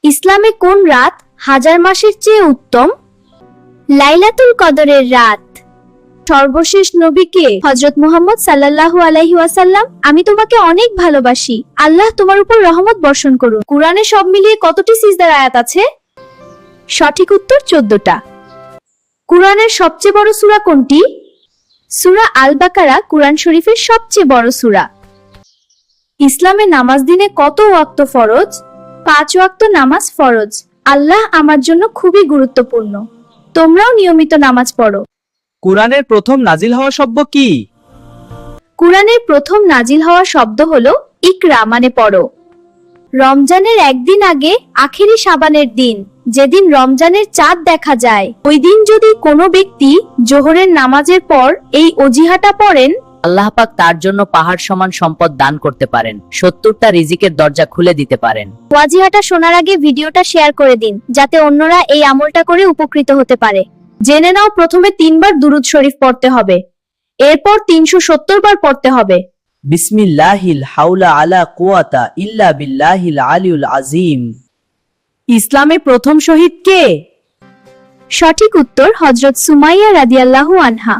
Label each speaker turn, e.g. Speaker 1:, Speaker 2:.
Speaker 1: ইসলামে কোন রাত হাজার মাসের চেয়ে উত্তম? লাইলাতুল কদরের রাত। সর্বশেষ নবীকে হযরত মুহাম্মদ সাল্লাল্লাহু আলাইহি ওয়াসাল্লাম, আমি তোমাকে অনেক ভালোবাসি, আল্লাহ তোমার উপর রহমত বর্ষণ করুন। কুরআনে সব মিলিয়ে কতটি সিজদার আয়াত আছে? সঠিক উত্তর 14টা। কুরআনের সবচেয়ে বড় সূরা কোনটি? সূরা আল বাকারা কুরআন শরীফের সবচেয়ে বড় সূরা। ইসলামে নামাজ দিনে কত ওয়াক্ত ফরজ? 5 ওয়াক্ত নামাজ ফরজ। আল্লাহ আমার জন্য খুবই গুরুত্বপূর্ণ। তোমরাও নিয়মিত নামাজ পড়ো।
Speaker 2: কুরআনের প্রথম নাজিল হওয়া শব্দ কি?
Speaker 1: কুরআনের প্রথম নাজিল হওয়া শব্দ হলো ইকরা, মানে পড়ো। রমজানের একদিন আগে আখেরি শাবানের দিন, যেদিন রমজানের চাঁদ দেখা যায়, ওই দিন যদি কোনো ব্যক্তি জোহরের নামাজের পর এই অজিহাটা পড়েন,
Speaker 3: আল্লাহ পাক তার জন্য পাহাড় সমান সম্পদ দান করতে পারেন, 70টা রিজিকের দরজা খুলে দিতে পারেন।
Speaker 1: ওয়াজিহাটা শোনার আগে ভিডিওটা শেয়ার করে দিন, যাতে অন্যরা এই আমলটা করে উপকৃত হতে পারে। জেনে নাও, প্রথমে 3 বার দুরূদ শরীফ পড়তে হবে, এরপর 370 বার পড়তে হবে।
Speaker 2: বিসমিল্লাহিল হাওলা আলা কুওয়াতা ইল্লা বিল্লাহিল আলিউল আযীম। ইসলামে প্রথম শহীদ কে?
Speaker 1: সঠিক উত্তর হযরত সুমাইয়া রাদিয়াল্লাহু আনহা।